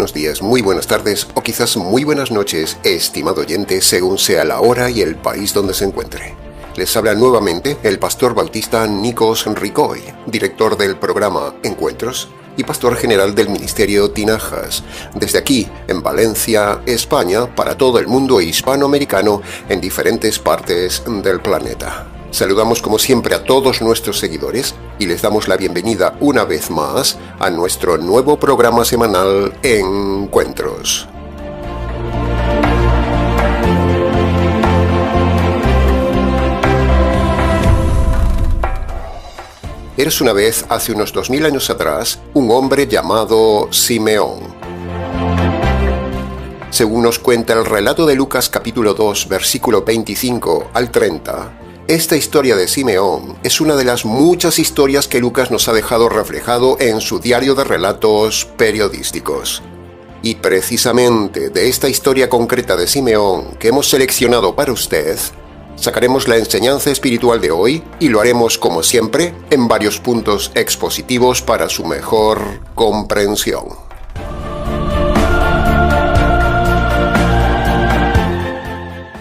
buenos días, muy buenas tardes o quizás muy buenas noches, estimado oyente, según sea la hora y el país donde se encuentre. Les habla nuevamente el pastor bautista Nikos Ricoy, director del programa Encuentros y pastor general del ministerio Tinajas, desde aquí, en Valencia, España, para todo el mundo hispanoamericano en diferentes partes del planeta. Saludamos como siempre a todos nuestros seguidores y les damos la bienvenida una vez más a nuestro nuevo programa semanal Encuentros. Eres una vez, hace unos 2000 años atrás, un hombre llamado Simeón. Según nos cuenta el relato de Lucas capítulo 2, versículo 25 al 30, esta historia de Simeón es una de las muchas historias que Lucas nos ha dejado reflejado en su diario de relatos periodísticos. Y precisamente de esta historia concreta de Simeón que hemos seleccionado para usted, sacaremos la enseñanza espiritual de hoy y lo haremos, como siempre, en varios puntos expositivos para su mejor comprensión.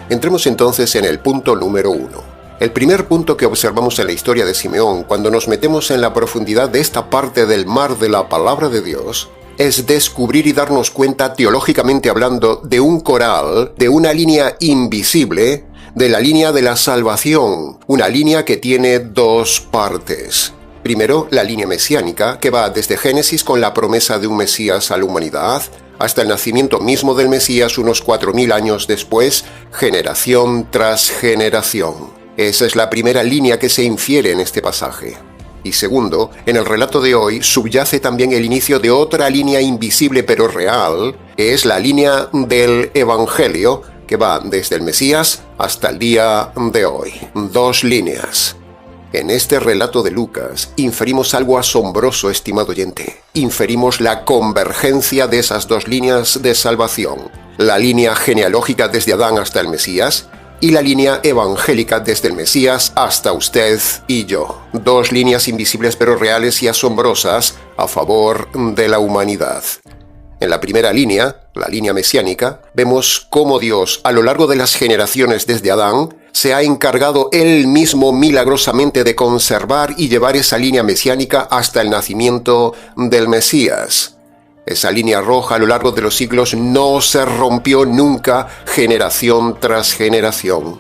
Entremos entonces en el punto número 1. El primer punto que observamos en la historia de Simeón, cuando nos metemos en la profundidad de esta parte del mar de la palabra de Dios, es descubrir y darnos cuenta, teológicamente hablando, de un coral, de una línea invisible, de la línea de la salvación, una línea que tiene dos partes. Primero, la línea mesiánica, que va desde Génesis con la promesa de un Mesías a la humanidad, hasta el nacimiento mismo del Mesías unos 4000 años después, generación tras generación. Esa es la primera línea que se infiere en este pasaje. Y segundo, en el relato de hoy subyace también el inicio de otra línea invisible pero real, que es la línea del Evangelio, que va desde el Mesías hasta el día de hoy. Dos líneas. En este relato de Lucas inferimos algo asombroso, estimado oyente. Inferimos la convergencia de esas dos líneas de salvación. La línea genealógica desde Adán hasta el Mesías y la línea evangélica desde el Mesías hasta usted y yo. Dos líneas invisibles pero reales y asombrosas a favor de la humanidad. En la primera línea, la línea mesiánica, vemos cómo Dios, a lo largo de las generaciones desde Adán, se ha encargado Él mismo milagrosamente de conservar y llevar esa línea mesiánica hasta el nacimiento del Mesías. Esa línea roja a lo largo de los siglos no se rompió nunca, generación tras generación.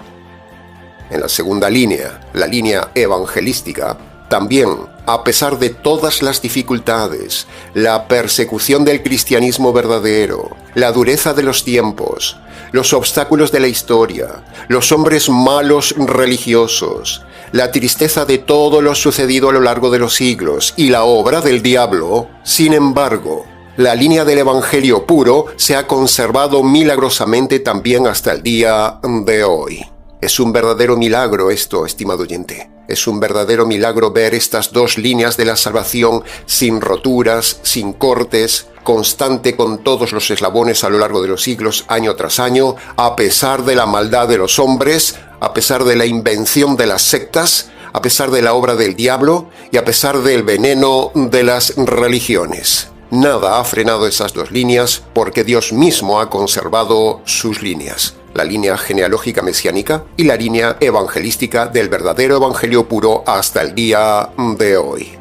En la segunda línea, la línea evangelística, también, a pesar de todas las dificultades, la persecución del cristianismo verdadero, la dureza de los tiempos, los obstáculos de la historia, los hombres malos religiosos, la tristeza de todo lo sucedido a lo largo de los siglos y la obra del diablo, sin embargo, la línea del Evangelio puro se ha conservado milagrosamente también hasta el día de hoy. Es un verdadero milagro esto, estimado oyente. Es un verdadero milagro ver estas dos líneas de la salvación sin roturas, sin cortes, constante con todos los eslabones a lo largo de los siglos, año tras año, a pesar de la maldad de los hombres, a pesar de la invención de las sectas, a pesar de la obra del diablo y a pesar del veneno de las religiones. Nada ha frenado esas dos líneas porque Dios mismo ha conservado sus líneas. La línea genealógica mesiánica y la línea evangelística del verdadero evangelio puro hasta el día de hoy.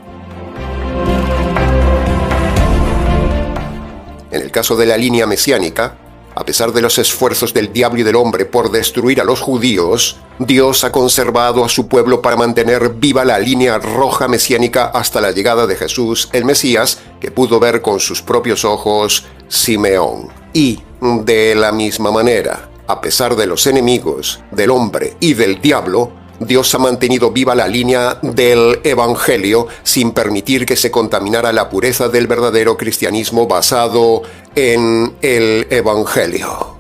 En el caso de la línea mesiánica, a pesar de los esfuerzos del diablo y del hombre por destruir a los judíos, Dios ha conservado a su pueblo para mantener viva la línea roja mesiánica hasta la llegada de Jesús, el Mesías, que pudo ver con sus propios ojos Simeón. Y, de la misma manera, a pesar de los enemigos, del hombre y del diablo, Dios ha mantenido viva la línea del Evangelio sin permitir que se contaminara la pureza del verdadero cristianismo basado en el Evangelio.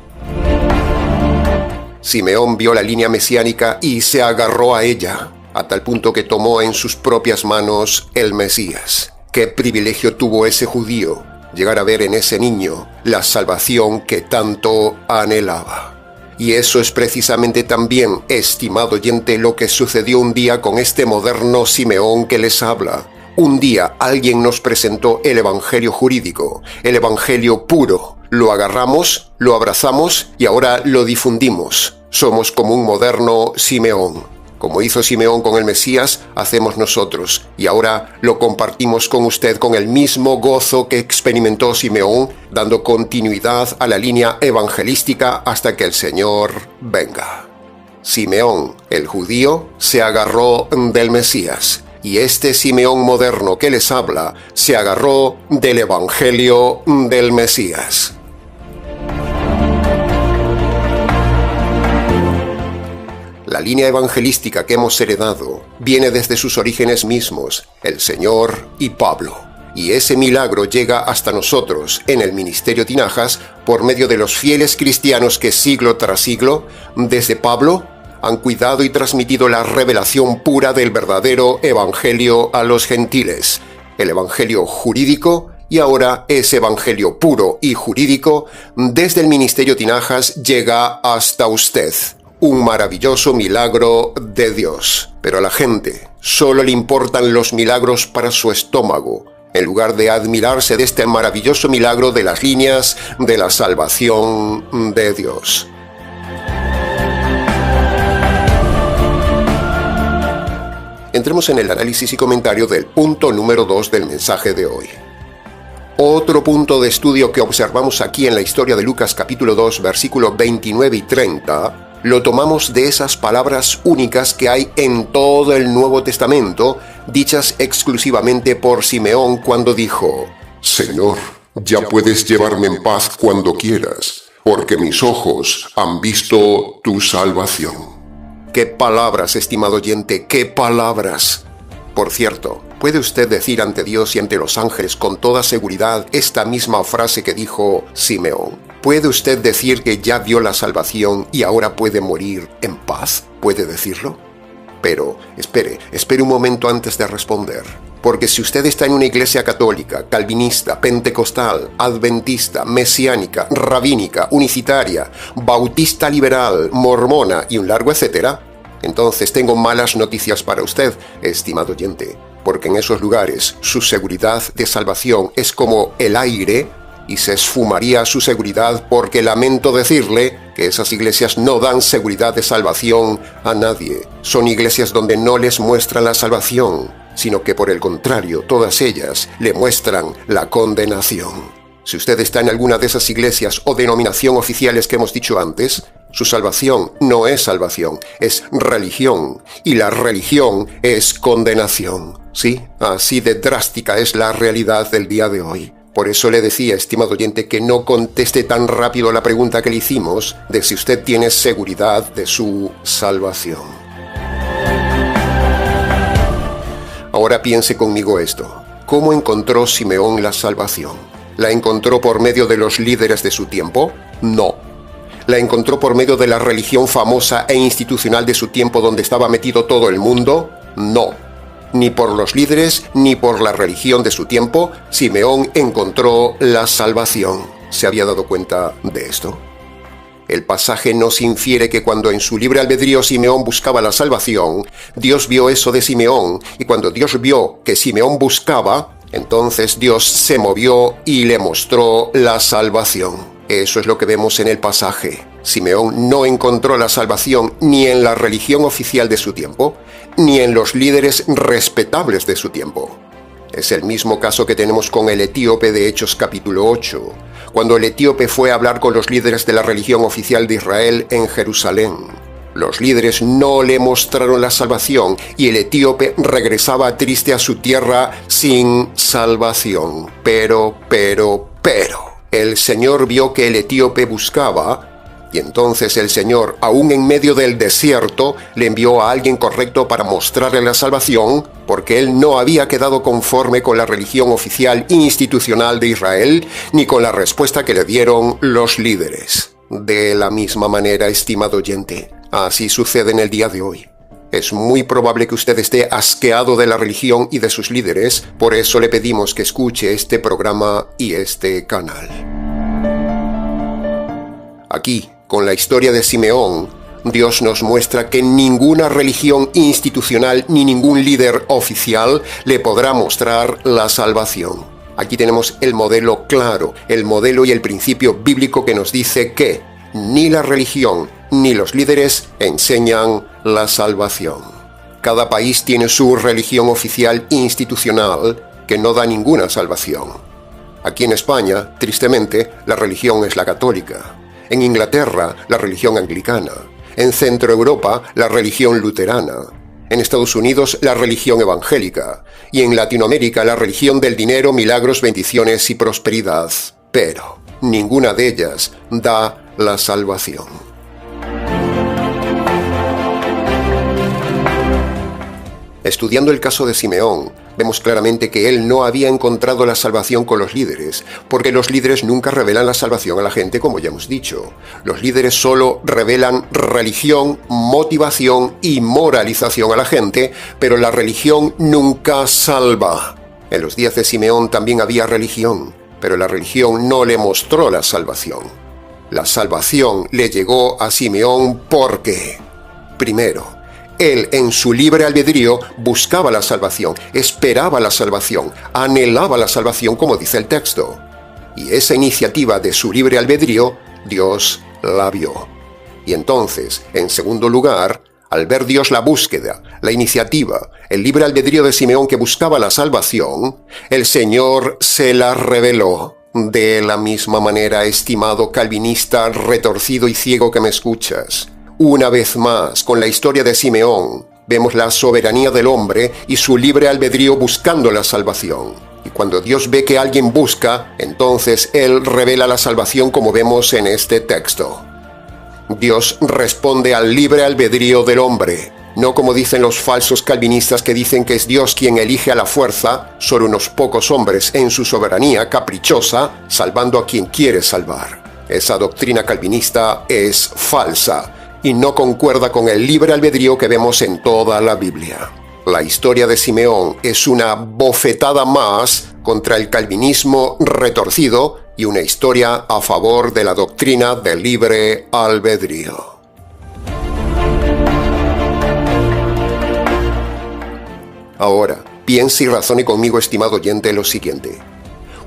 Simeón vio la línea mesiánica y se agarró a ella, a tal punto que tomó en sus propias manos el Mesías. ¡Qué privilegio tuvo ese judío! Llegar a ver en ese niño la salvación que tanto anhelaba. Y eso es precisamente también, estimado oyente, lo que sucedió un día con este moderno Simeón que les habla. Un día alguien nos presentó el evangelio jurídico, el evangelio puro. Lo agarramos, lo abrazamos y ahora lo difundimos. Somos como un moderno Simeón. Como hizo Simeón con el Mesías, hacemos nosotros. Y ahora lo compartimos con usted con el mismo gozo que experimentó Simeón, dando continuidad a la línea evangelística hasta que el Señor venga. Simeón, el judío, se agarró del Mesías. Y este Simeón moderno que les habla se agarró del evangelio del Mesías. La línea evangelística que hemos heredado viene desde sus orígenes mismos, el Señor y Pablo. Y ese milagro llega hasta nosotros en el ministerio Tinajas por medio de los fieles cristianos que siglo tras siglo, desde Pablo, han cuidado y transmitido la revelación pura del verdadero evangelio a los gentiles, el evangelio jurídico, y ahora ese evangelio puro y jurídico desde el ministerio Tinajas llega hasta usted. Un maravilloso milagro de Dios. Pero a la gente solo le importan los milagros para su estómago, en lugar de admirarse de este maravilloso milagro de las líneas de la salvación de Dios. Entremos en el análisis y comentario del punto número 2 del mensaje de hoy. Otro punto de estudio que observamos aquí en la historia de Lucas capítulo 2, versículos 29 y 30, lo tomamos de esas palabras únicas que hay en todo el Nuevo Testamento, dichas exclusivamente por Simeón cuando dijo: Señor, ya puedes llevarme en paz cuando quieras, porque mis ojos han visto tu salvación. ¡Qué palabras, estimado oyente! ¡Qué palabras! Por cierto, ¿puede usted decir ante Dios y ante los ángeles con toda seguridad esta misma frase que dijo Simeón? ¿Puede usted decir que ya vio la salvación y ahora puede morir en paz? ¿Puede decirlo? Pero, espere un momento antes de responder. Porque si usted está en una iglesia católica, calvinista, pentecostal, adventista, mesiánica, rabínica, unicitaria, bautista liberal, mormona y un largo etcétera, entonces tengo malas noticias para usted, estimado oyente, porque en esos lugares su seguridad de salvación es como el aire y se esfumaría su seguridad, porque lamento decirle que esas iglesias no dan seguridad de salvación a nadie. Son iglesias donde no les muestran la salvación, sino que por el contrario, todas ellas le muestran la condenación. Si usted está en alguna de esas iglesias o denominación oficiales que hemos dicho antes, su salvación no es salvación, es religión, y la religión es condenación. Sí, así de drástica es la realidad del día de hoy. Por eso le decía, estimado oyente, que no conteste tan rápido la pregunta que le hicimos de si usted tiene seguridad de su salvación. Ahora piense conmigo esto. ¿Cómo encontró Simeón la salvación? ¿La encontró por medio de los líderes de su tiempo? No. ¿La encontró por medio de la religión famosa e institucional de su tiempo donde estaba metido todo el mundo? No. Ni por los líderes ni por la religión de su tiempo, Simeón encontró la salvación. ¿Se había dado cuenta de esto? El pasaje nos infiere que cuando en su libre albedrío Simeón buscaba la salvación, Dios vio eso de Simeón, y cuando Dios vio que Simeón buscaba, entonces Dios se movió y le mostró la salvación. Eso es lo que vemos en el pasaje. Simeón no encontró la salvación ni en la religión oficial de su tiempo, ni en los líderes respetables de su tiempo. Es el mismo caso que tenemos con el etíope de Hechos capítulo 8, cuando el etíope fue a hablar con los líderes de la religión oficial de Israel en Jerusalén. Los líderes no le mostraron la salvación y el etíope regresaba triste a su tierra sin salvación. Pero, el Señor vio que el etíope buscaba, y entonces el Señor, aún en medio del desierto, le envió a alguien correcto para mostrarle la salvación, porque él no había quedado conforme con la religión oficial institucional de Israel, ni con la respuesta que le dieron los líderes. De la misma manera, estimado oyente, así sucede en el día de hoy. Es muy probable que usted esté asqueado de la religión y de sus líderes, por eso le pedimos que escuche este programa y este canal. Aquí, con la historia de Simeón, Dios nos muestra que ninguna religión institucional ni ningún líder oficial le podrá mostrar la salvación. Aquí tenemos el modelo claro, el modelo y el principio bíblico que nos dice que ni la religión ni los líderes enseñan la salvación. Cada país tiene su religión oficial institucional que no da ninguna salvación. Aquí en España, tristemente, la religión es la católica. En Inglaterra, la religión anglicana. En Centro Europa, la religión luterana. En Estados Unidos, la religión evangélica. Y en Latinoamérica, la religión del dinero, milagros, bendiciones y prosperidad. Pero ninguna de ellas da la salvación. Estudiando el caso de Simeón, vemos claramente que él no había encontrado la salvación con los líderes, porque los líderes nunca revelan la salvación a la gente, como ya hemos dicho. Los líderes solo revelan religión, motivación y moralización a la gente, pero la religión nunca salva. En los días de Simeón también había religión, pero la religión no le mostró la salvación. La salvación le llegó a Simeón porque, primero, él en su libre albedrío buscaba la salvación, esperaba la salvación, anhelaba la salvación como dice el texto. Y esa iniciativa de su libre albedrío, Dios la vio. Y entonces, en segundo lugar, al ver Dios la búsqueda, la iniciativa, el libre albedrío de Simeón que buscaba la salvación, el Señor se la reveló. De la misma manera, estimado calvinista retorcido y ciego que me escuchas, una vez más, con la historia de Simeón, vemos la soberanía del hombre y su libre albedrío buscando la salvación. Y cuando Dios ve que alguien busca, entonces Él revela la salvación como vemos en este texto. Dios responde al libre albedrío del hombre, no como dicen los falsos calvinistas que dicen que es Dios quien elige a la fuerza, solo unos pocos hombres en su soberanía caprichosa, salvando a quien quiere salvar. Esa doctrina calvinista es falsa y no concuerda con el libre albedrío que vemos en toda la Biblia. La historia de Simeón es una bofetada más contra el calvinismo retorcido y una historia a favor de la doctrina del libre albedrío. Ahora, piense y razone conmigo, estimado oyente, lo siguiente.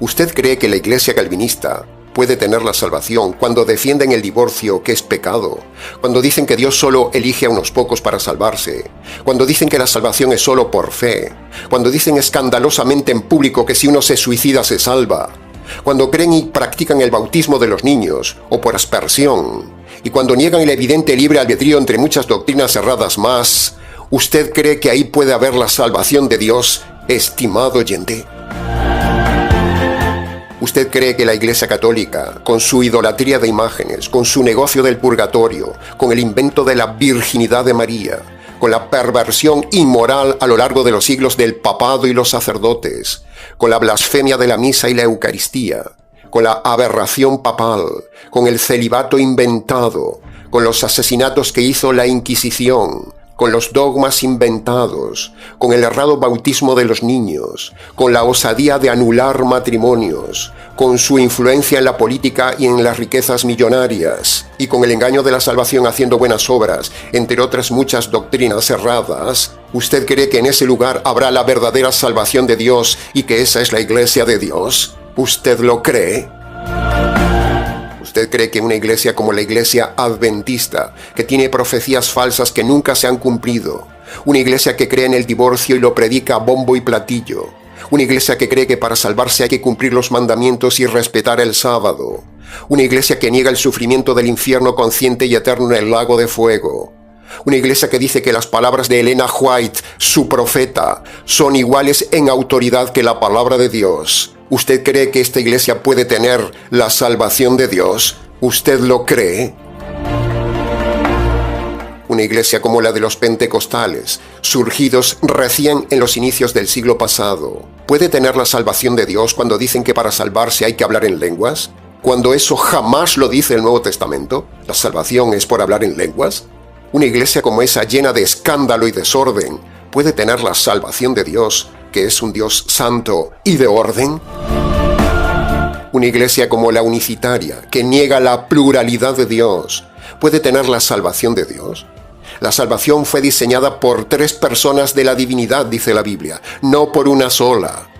¿Usted cree que la iglesia calvinista puede tener la salvación cuando defienden el divorcio, que es pecado, cuando dicen que Dios solo elige a unos pocos para salvarse, cuando dicen que la salvación es solo por fe, cuando dicen escandalosamente en público que si uno se suicida se salva, cuando creen y practican el bautismo de los niños o por aspersión, y cuando niegan el evidente libre albedrío entre muchas doctrinas erradas más? ¿Usted cree que ahí puede haber la salvación de Dios, estimado oyente? ¿Usted cree que la Iglesia Católica, con su idolatría de imágenes, con su negocio del purgatorio, con el invento de la virginidad de María, con la perversión inmoral a lo largo de los siglos del papado y los sacerdotes, con la blasfemia de la misa y la Eucaristía, con la aberración papal, con el celibato inventado, con los asesinatos que hizo la Inquisición, con los dogmas inventados, con el errado bautismo de los niños, con la osadía de anular matrimonios, con su influencia en la política y en las riquezas millonarias, y con el engaño de la salvación haciendo buenas obras, entre otras muchas doctrinas erradas? ¿Usted cree que en ese lugar habrá la verdadera salvación de Dios y que esa es la iglesia de Dios? ¿Usted lo cree? ¿Usted cree que una iglesia como la iglesia adventista, que tiene profecías falsas que nunca se han cumplido, una iglesia que cree en el divorcio y lo predica a bombo y platillo, una iglesia que cree que para salvarse hay que cumplir los mandamientos y respetar el sábado, una iglesia que niega el sufrimiento del infierno consciente y eterno en el lago de fuego, una iglesia que dice que las palabras de Elena White, su profeta, son iguales en autoridad que la palabra de Dios? ¿Usted cree que esta iglesia puede tener la salvación de Dios? ¿Usted lo cree? Una iglesia como la de los pentecostales, surgidos recién en los inicios del siglo pasado, ¿puede tener la salvación de Dios cuando dicen que para salvarse hay que hablar en lenguas? Cuando eso jamás lo dice el Nuevo Testamento, ¿la salvación es por hablar en lenguas? Una iglesia como esa, llena de escándalo y desorden, ¿puede tener la salvación de Dios, que es un Dios santo y de orden? Una iglesia como la unicitaria, que niega la pluralidad de Dios, ¿puede tener la salvación de Dios? La salvación fue diseñada por 3 personas de la divinidad, dice la Biblia, no por una sola.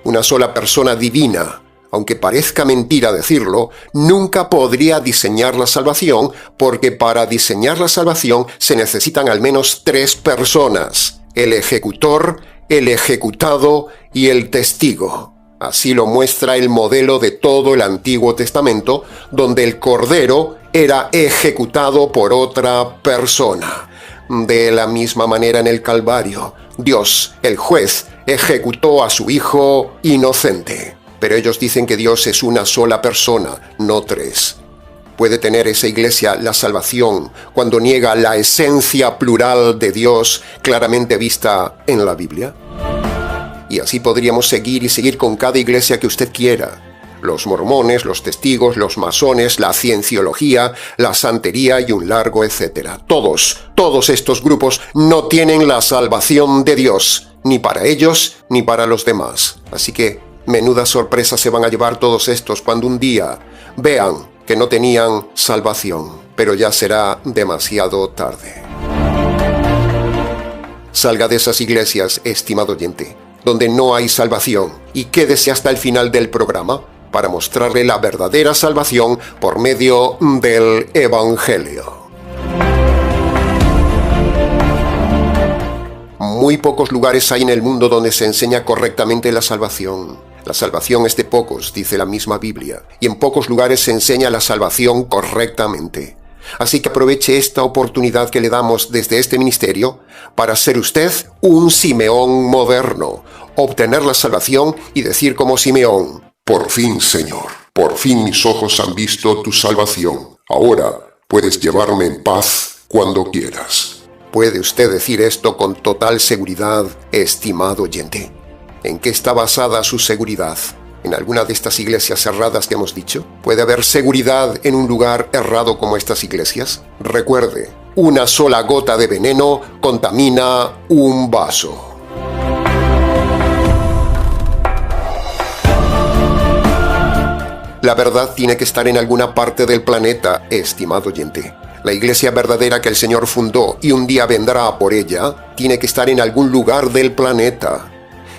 Una sola persona divina, aunque parezca mentira decirlo, nunca podría diseñar la salvación, porque para diseñar la salvación se necesitan al menos 3 personas: el ejecutor, el ejecutado y el testigo. Así lo muestra el modelo de todo el Antiguo Testamento, donde el Cordero era ejecutado por otra persona. De la misma manera en el Calvario, Dios, el juez, ejecutó a su Hijo inocente. Pero ellos dicen que Dios es una sola persona, no 3. ¿Puede tener esa iglesia la salvación cuando niega la esencia plural de Dios claramente vista en la Biblia? Y así podríamos seguir y seguir con cada iglesia que usted quiera. Los mormones, los testigos, los masones, la cienciología, la santería y un largo etcétera. Todos estos grupos no tienen la salvación de Dios, ni para ellos ni para los demás. Así que menuda sorpresa se van a llevar todos estos cuando un día vean que no tenían salvación, pero ya será demasiado tarde. Salga de esas iglesias, estimado oyente, donde no hay salvación, y quédese hasta el final del programa para mostrarle la verdadera salvación por medio del Evangelio. Muy pocos lugares hay en el mundo donde se enseña correctamente la salvación. La salvación es de pocos, dice la misma Biblia, y en pocos lugares se enseña la salvación correctamente. Así que aproveche esta oportunidad que le damos desde este ministerio para ser usted un Simeón moderno, obtener la salvación y decir como Simeón: Por fin, Señor, por fin mis ojos han visto tu salvación. Ahora puedes llevarme en paz cuando quieras. ¿Puede usted decir esto con total seguridad, estimado oyente? ¿En qué está basada su seguridad? ¿En alguna de estas iglesias cerradas que hemos dicho? ¿Puede haber seguridad en un lugar errado como estas iglesias? Recuerde, una sola gota de veneno contamina un vaso. La verdad tiene que estar en alguna parte del planeta, estimado oyente. La iglesia verdadera que el Señor fundó y un día vendrá por ella, tiene que estar en algún lugar del planeta.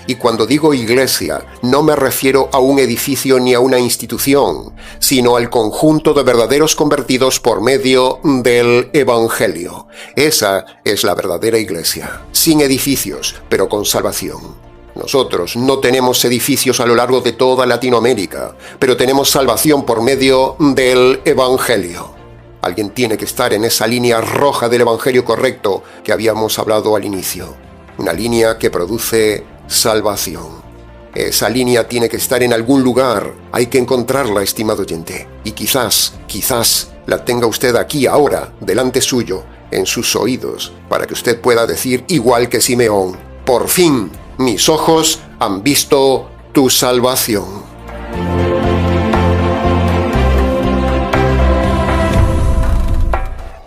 Y cuando digo iglesia, no me refiero a un edificio ni a una institución, sino al conjunto de verdaderos convertidos por medio del Evangelio. Esa es la verdadera iglesia, sin edificios, pero con salvación. Nosotros no tenemos edificios a lo largo de toda Latinoamérica, pero tenemos salvación por medio del Evangelio. Alguien tiene que estar en esa línea roja del Evangelio correcto que habíamos hablado al inicio. Una línea que produce salvación. Esa línea tiene que estar en algún lugar. Hay que encontrarla, estimado oyente. Y quizás la tenga usted aquí ahora, delante suyo, en sus oídos, para que usted pueda decir igual que Simeón: por fin mis ojos han visto tu salvación.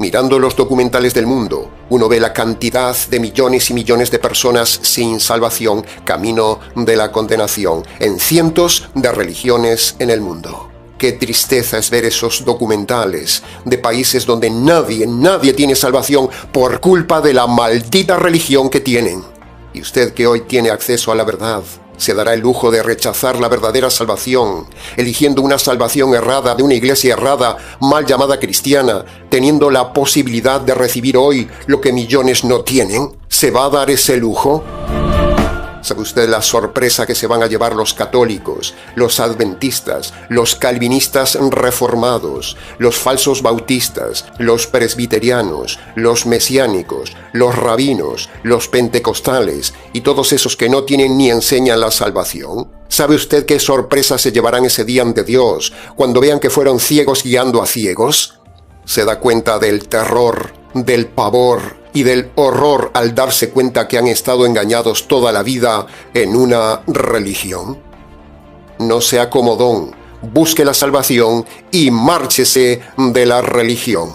Mirando los documentales del mundo, uno ve la cantidad de millones y millones de personas sin salvación, camino de la condenación, en cientos de religiones en el mundo. Qué tristeza es ver esos documentales de países donde nadie tiene salvación por culpa de la maldita religión que tienen. Y usted que hoy tiene acceso a la verdad, se dará el lujo de rechazar la verdadera salvación, eligiendo una salvación errada de una iglesia errada, mal llamada cristiana, teniendo la posibilidad de recibir hoy lo que millones no tienen. ¿Se va a dar ese lujo? ¿Sabe usted la sorpresa que se van a llevar los católicos, los adventistas, los calvinistas reformados, los falsos bautistas, los presbiterianos, los mesiánicos, los rabinos, los pentecostales y todos esos que no tienen ni enseñan la salvación? ¿Sabe usted qué sorpresa se llevarán ese día ante Dios cuando vean que fueron ciegos guiando a ciegos? ¿Se da cuenta del terror, del pavor y del horror al darse cuenta que han estado engañados toda la vida en una religión? No sea comodón, busque la salvación y márchese de la religión.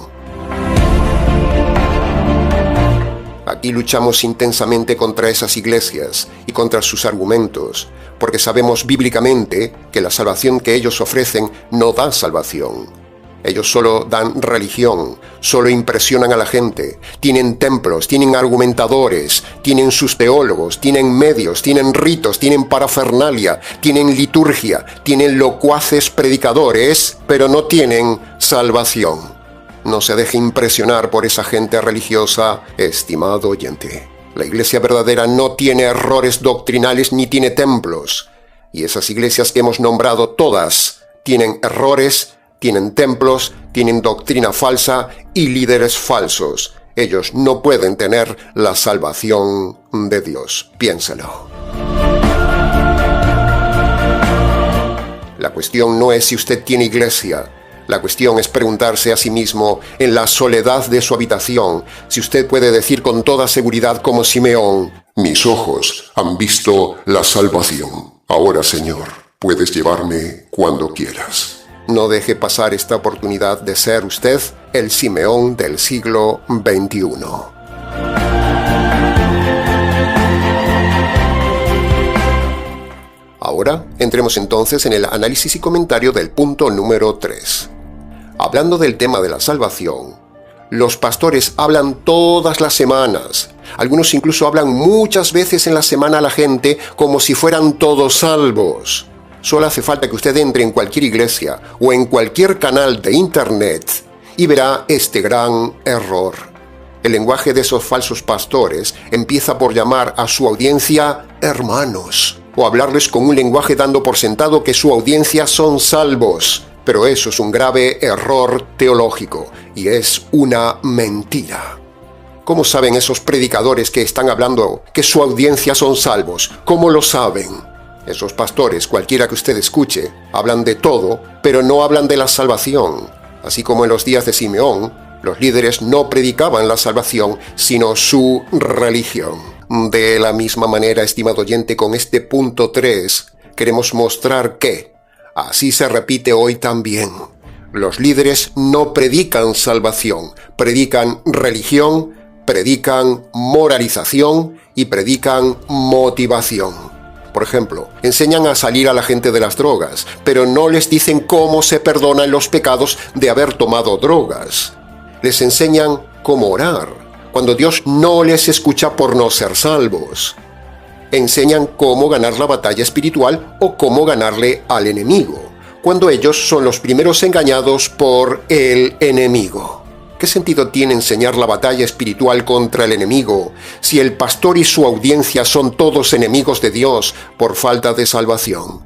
Aquí luchamos intensamente contra esas iglesias y contra sus argumentos, porque sabemos bíblicamente que la salvación que ellos ofrecen no da salvación. Ellos solo dan religión, solo impresionan a la gente, tienen templos, tienen argumentadores, tienen sus teólogos, tienen medios, tienen ritos, tienen parafernalia, tienen liturgia, tienen locuaces predicadores, pero no tienen salvación. No se deje impresionar por esa gente religiosa, estimado oyente. La iglesia verdadera no tiene errores doctrinales ni tiene templos. Y esas iglesias que hemos nombrado todas tienen errores, tienen templos, tienen doctrina falsa y líderes falsos. Ellos no pueden tener la salvación de Dios. Piénselo. La cuestión no es si usted tiene iglesia. La cuestión es preguntarse a sí mismo, en la soledad de su habitación, si usted puede decir con toda seguridad como Simeón: mis ojos han visto la salvación. Ahora, Señor, puedes llevarme cuando quieras. No deje pasar esta oportunidad de ser usted el Simeón del siglo XXI. Ahora entremos entonces en el análisis y comentario del punto número 3. Hablando del tema de la salvación, los pastores hablan todas las semanas. Algunos incluso hablan muchas veces en la semana a la gente como si fueran todos salvos. Solo hace falta que usted entre en cualquier iglesia o en cualquier canal de internet y verá este gran error. El lenguaje de esos falsos pastores empieza por llamar a su audiencia hermanos o hablarles con un lenguaje dando por sentado que su audiencia son salvos. Pero eso es un grave error teológico y es una mentira. ¿Cómo saben esos predicadores que están hablando que su audiencia son salvos? ¿Cómo lo saben? Esos pastores, cualquiera que usted escuche, hablan de todo, pero no hablan de la salvación. Así como en los días de Simeón, los líderes no predicaban la salvación, sino su religión. De la misma manera, estimado oyente, con este punto 3, queremos mostrar que así se repite hoy también. Los líderes no predican salvación, predican religión, predican moralización y predican motivación. Por ejemplo, enseñan a salir a la gente de las drogas, pero no les dicen cómo se perdonan los pecados de haber tomado drogas. Les enseñan cómo orar, cuando Dios no les escucha por no ser salvos. Enseñan cómo ganar la batalla espiritual o cómo ganarle al enemigo, cuando ellos son los primeros engañados por el enemigo. ¿Qué sentido tiene enseñar la batalla espiritual contra el enemigo si el pastor y su audiencia son todos enemigos de Dios por falta de salvación?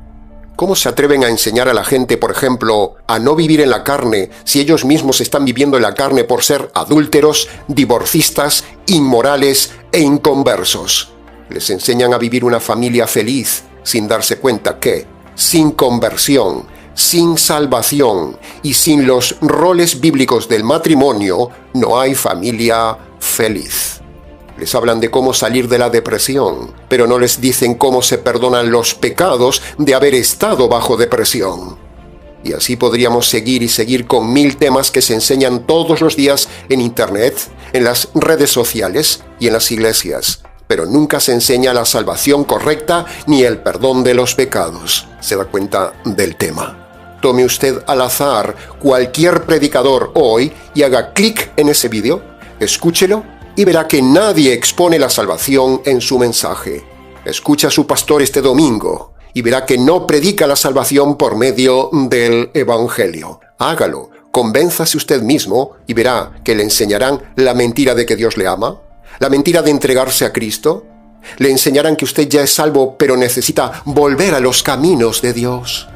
¿Cómo se atreven a enseñar a la gente, por ejemplo, a no vivir en la carne si ellos mismos están viviendo en la carne por ser adúlteros, divorcistas, inmorales e inconversos? Les enseñan a vivir una familia feliz sin darse cuenta que, sin conversión, sin salvación y sin los roles bíblicos del matrimonio, no hay familia feliz. Les hablan de cómo salir de la depresión, pero no les dicen cómo se perdonan los pecados de haber estado bajo depresión. Y así podríamos seguir y seguir con 1000 temas que se enseñan todos los días en internet, en las redes sociales y en las iglesias. Pero nunca se enseña la salvación correcta ni el perdón de los pecados. ¿Se da cuenta del tema? Tome usted al azar cualquier predicador hoy y haga clic en ese vídeo, escúchelo y verá que nadie expone la salvación en su mensaje. Escucha a su pastor este domingo y verá que no predica la salvación por medio del Evangelio. Hágalo, convénzase usted mismo y verá que le enseñarán la mentira de que Dios le ama, la mentira de entregarse a Cristo. Le enseñarán que usted ya es salvo pero necesita volver a los caminos de Dios.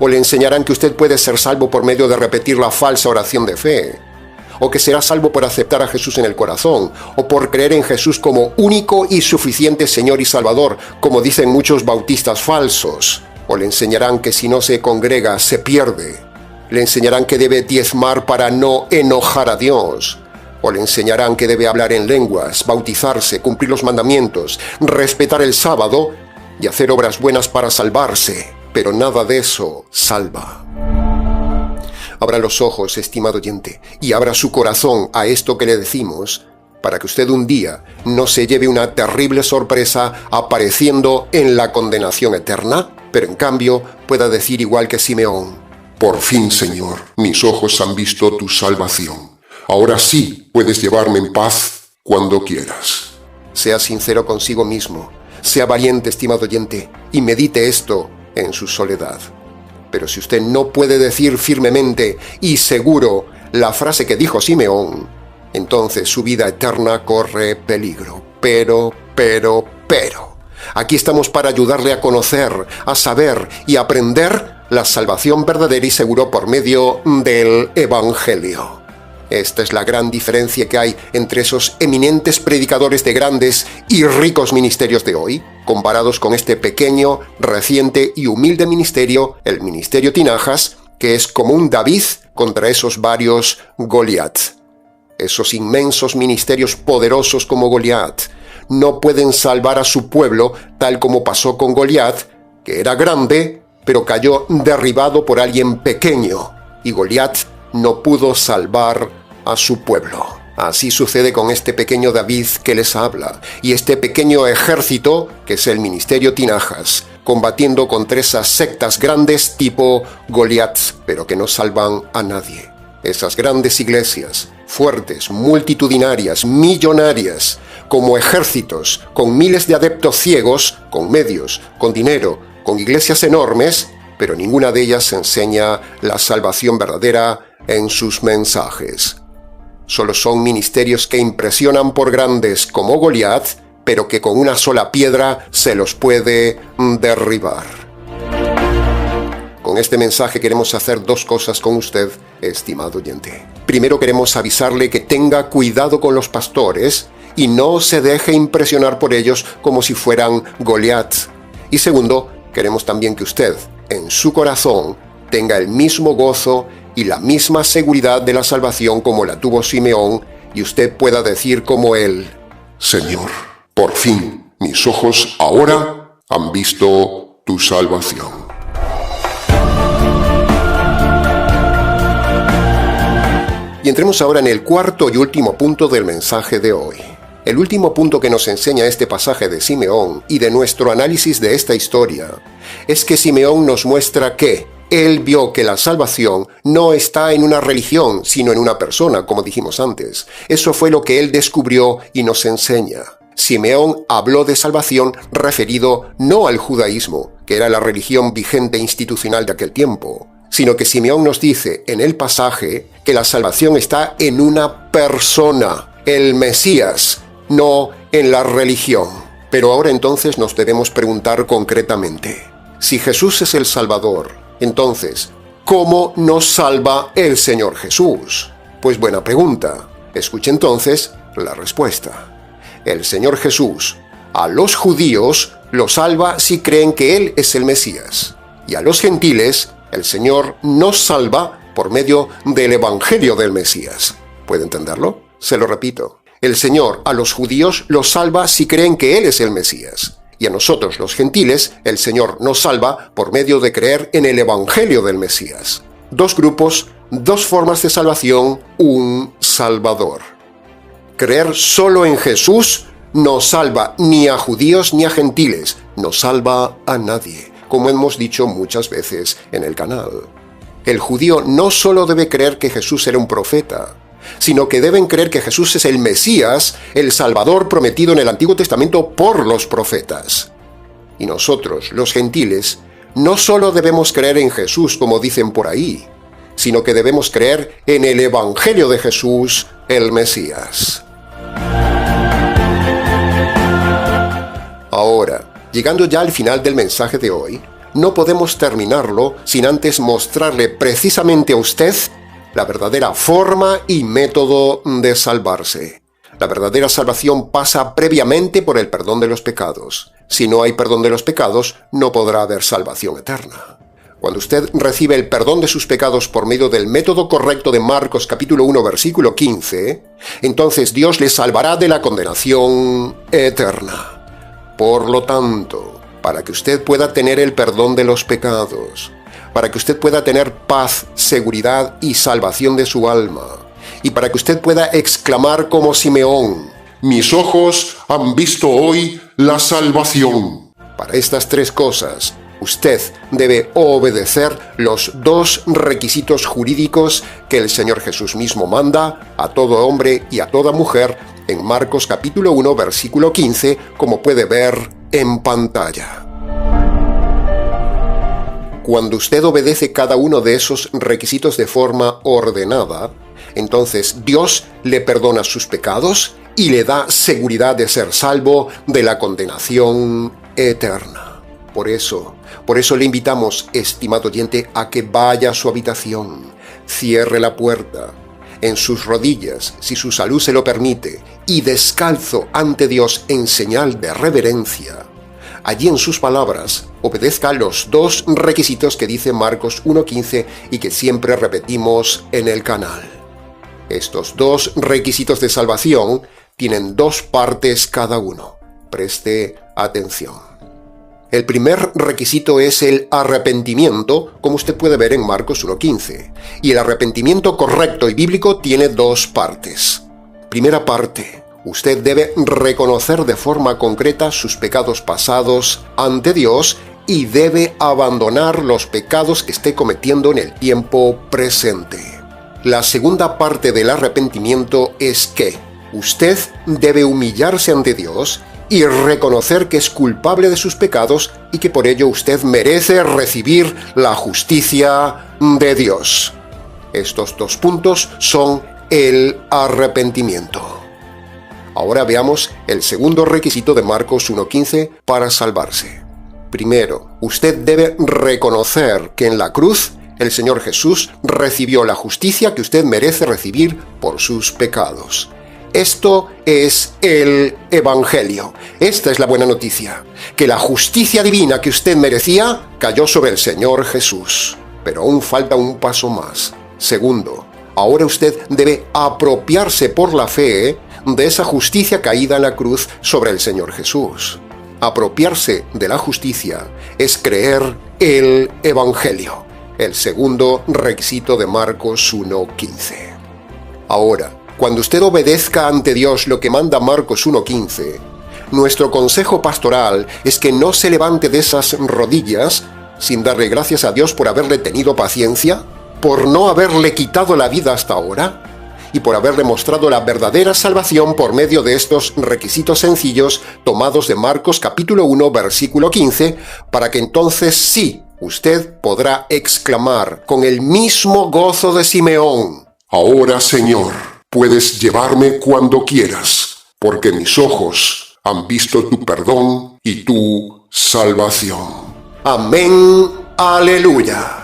O le enseñarán que usted puede ser salvo por medio de repetir la falsa oración de fe, o que será salvo por aceptar a Jesús en el corazón, o por creer en Jesús como único y suficiente Señor y Salvador, como dicen muchos bautistas falsos. O le enseñarán que si no se congrega, se pierde. Le enseñarán que debe diezmar para no enojar a Dios. O le enseñarán que debe hablar en lenguas, bautizarse, cumplir los mandamientos, respetar el sábado y hacer obras buenas para salvarse. Pero nada de eso salva. Abra los ojos, estimado oyente, y abra su corazón a esto que le decimos, para que usted un día no se lleve una terrible sorpresa apareciendo en la condenación eterna, pero en cambio pueda decir igual que Simeón: Por fin, Señor, mis ojos han visto tu salvación. Ahora sí puedes llevarme en paz cuando quieras. Sea sincero consigo mismo, sea valiente, estimado oyente, y medite esto en su soledad. Pero si usted no puede decir firmemente y seguro la frase que dijo Simeón, entonces su vida eterna corre peligro. Pero, aquí estamos para ayudarle a conocer, a saber y a aprender la salvación verdadera y segura por medio del Evangelio. Esta es la gran diferencia que hay entre esos eminentes predicadores de grandes y ricos ministerios de hoy, comparados con este pequeño, reciente y humilde ministerio, el ministerio Tinajas, que es como un David contra esos varios Goliat. Esos inmensos ministerios poderosos como Goliat no pueden salvar a su pueblo tal como pasó con Goliat, que era grande, pero cayó derribado por alguien pequeño, y Goliat no pudo salvar a su pueblo. Así sucede con este pequeño David que les habla, y este pequeño ejército que es el ministerio Tinajas, combatiendo contra esas sectas grandes tipo Goliat, pero que no salvan a nadie. Esas grandes iglesias, fuertes, multitudinarias, millonarias, como ejércitos, con miles de adeptos ciegos, con medios, con dinero, con iglesias enormes, pero ninguna de ellas enseña la salvación verdadera en sus mensajes. Solo son ministerios que impresionan por grandes como Goliat, pero que con una sola piedra se los puede derribar. Con este mensaje queremos hacer dos cosas con usted, estimado oyente. Primero, queremos avisarle que tenga cuidado con los pastores y no se deje impresionar por ellos como si fueran Goliat. Y segundo, queremos también que usted, en su corazón, tenga el mismo gozo y la misma seguridad de la salvación como la tuvo Simeón, y usted pueda decir como él: Señor, por fin mis ojos ahora han visto tu salvación. Y entremos ahora en el cuarto y último punto del mensaje de hoy. El último punto que nos enseña este pasaje de Simeón y de nuestro análisis de esta historia es que Simeón nos muestra que él vio que la salvación no está en una religión, sino en una persona, como dijimos antes. Eso fue lo que él descubrió y nos enseña. Simeón habló de salvación referido no al judaísmo, que era la religión vigente institucional de aquel tiempo, sino que Simeón nos dice en el pasaje que la salvación está en una persona, el Mesías, no en la religión. Pero ahora entonces nos debemos preguntar concretamente: si Jesús es el Salvador, entonces, ¿cómo nos salva el Señor Jesús? Pues buena pregunta. Escuche entonces la respuesta. El Señor Jesús a los judíos los salva si creen que Él es el Mesías. Y a los gentiles, el Señor nos salva por medio del Evangelio del Mesías. ¿Puede entenderlo? Se lo repito. El Señor a los judíos los salva si creen que Él es el Mesías. Y a nosotros, los gentiles, el Señor nos salva por medio de creer en el Evangelio del Mesías. Dos grupos, dos formas de salvación, un Salvador. Creer solo en Jesús no salva ni a judíos ni a gentiles, no salva a nadie, como hemos dicho muchas veces en el canal. El judío no solo debe creer que Jesús era un profeta, sino que deben creer que Jesús es el Mesías, el Salvador prometido en el Antiguo Testamento por los profetas. Y nosotros, los gentiles, no solo debemos creer en Jesús, como dicen por ahí, sino que debemos creer en el Evangelio de Jesús, el Mesías. Ahora, llegando ya al final del mensaje de hoy, no podemos terminarlo sin antes mostrarle precisamente a usted la verdadera forma y método de salvarse. La verdadera salvación pasa previamente por el perdón de los pecados. Si no hay perdón de los pecados, no podrá haber salvación eterna. Cuando usted recibe el perdón de sus pecados por medio del método correcto de Marcos capítulo 1 versículo 15, entonces Dios le salvará de la condenación eterna. Por lo tanto, para que usted pueda tener el perdón de los pecados, para que usted pueda tener paz, seguridad y salvación de su alma, y para que usted pueda exclamar como Simeón: mis ojos han visto hoy la salvación. Para estas tres cosas, usted debe obedecer los dos requisitos jurídicos que el Señor Jesús mismo manda a todo hombre y a toda mujer en Marcos capítulo 1, versículo 15, como puede ver en pantalla. Cuando usted obedece cada uno de esos requisitos de forma ordenada, entonces Dios le perdona sus pecados y le da seguridad de ser salvo de la condenación eterna. Por eso le invitamos, estimado oyente, a que vaya a su habitación, cierre la puerta, en sus rodillas, si su salud se lo permite, y descalzo ante Dios en señal de reverencia. Allí en sus palabras, obedezca los dos requisitos que dice Marcos 1:15 y que siempre repetimos en el canal. Estos dos requisitos de salvación tienen dos partes cada uno. Preste atención. El primer requisito es el arrepentimiento, como usted puede ver en Marcos 1:15. Y el arrepentimiento correcto y bíblico tiene dos partes. Primera parte. Usted debe reconocer de forma concreta sus pecados pasados ante Dios y debe abandonar los pecados que esté cometiendo en el tiempo presente. La segunda parte del arrepentimiento es que usted debe humillarse ante Dios y reconocer que es culpable de sus pecados y que por ello usted merece recibir la justicia de Dios. Estos dos puntos son el arrepentimiento. Ahora veamos el segundo requisito de Marcos 1:15 para salvarse. Primero, usted debe reconocer que en la cruz el Señor Jesús recibió la justicia que usted merece recibir por sus pecados. Esto es el Evangelio. Esta es la buena noticia, que la justicia divina que usted merecía cayó sobre el Señor Jesús. Pero aún falta un paso más. Segundo, ahora usted debe apropiarse por la fe de esa justicia caída en la cruz sobre el Señor Jesús. Apropiarse de la justicia es creer el Evangelio, el segundo requisito de Marcos 1:15. Ahora, cuando usted obedezca ante Dios lo que manda Marcos 1:15, nuestro consejo pastoral es que no se levante de esas rodillas sin darle gracias a Dios por haberle tenido paciencia, por no haberle quitado la vida hasta ahora, y por haberle mostrado la verdadera salvación por medio de estos requisitos sencillos tomados de Marcos capítulo 1, versículo 15, para que entonces sí, usted podrá exclamar con el mismo gozo de Simeón: Ahora, Señor, puedes llevarme cuando quieras, porque mis ojos han visto tu perdón y tu salvación. Amén, aleluya.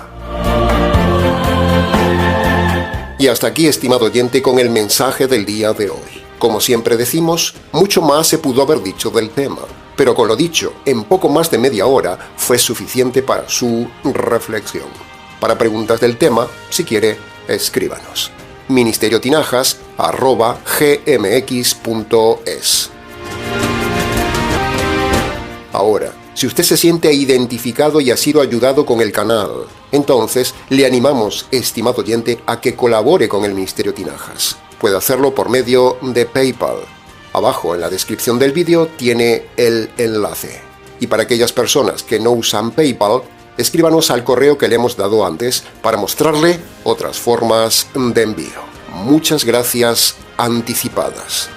Y hasta aquí, estimado oyente, con el mensaje del día de hoy. Como siempre decimos, mucho más se pudo haber dicho del tema, pero con lo dicho, en poco más de media hora fue suficiente para su reflexión. Para preguntas del tema, si quiere, escríbanos. ministerioTinajas@gmx.es. Ahora, si usted se siente identificado y ha sido ayudado con el canal, entonces le animamos, estimado oyente, a que colabore con el Ministerio Tinajas. Puede hacerlo por medio de PayPal. Abajo en la descripción del vídeo tiene el enlace. Y para aquellas personas que no usan PayPal, escríbanos al correo que le hemos dado antes para mostrarle otras formas de envío. Muchas gracias anticipadas.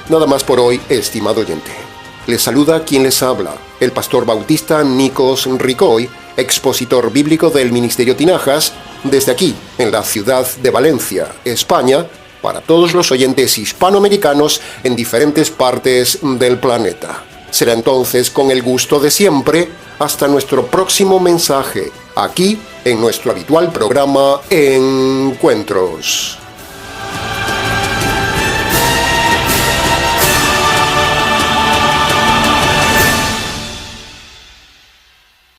Nada más por hoy, estimado oyente. Les saluda quien les habla, el pastor bautista Nikos Ricoy, expositor bíblico del Ministerio Tinajas, desde aquí, en la ciudad de Valencia, España, para todos los oyentes hispanoamericanos en diferentes partes del planeta. Será entonces con el gusto de siempre, hasta nuestro próximo mensaje, aquí en nuestro habitual programa Encuentros.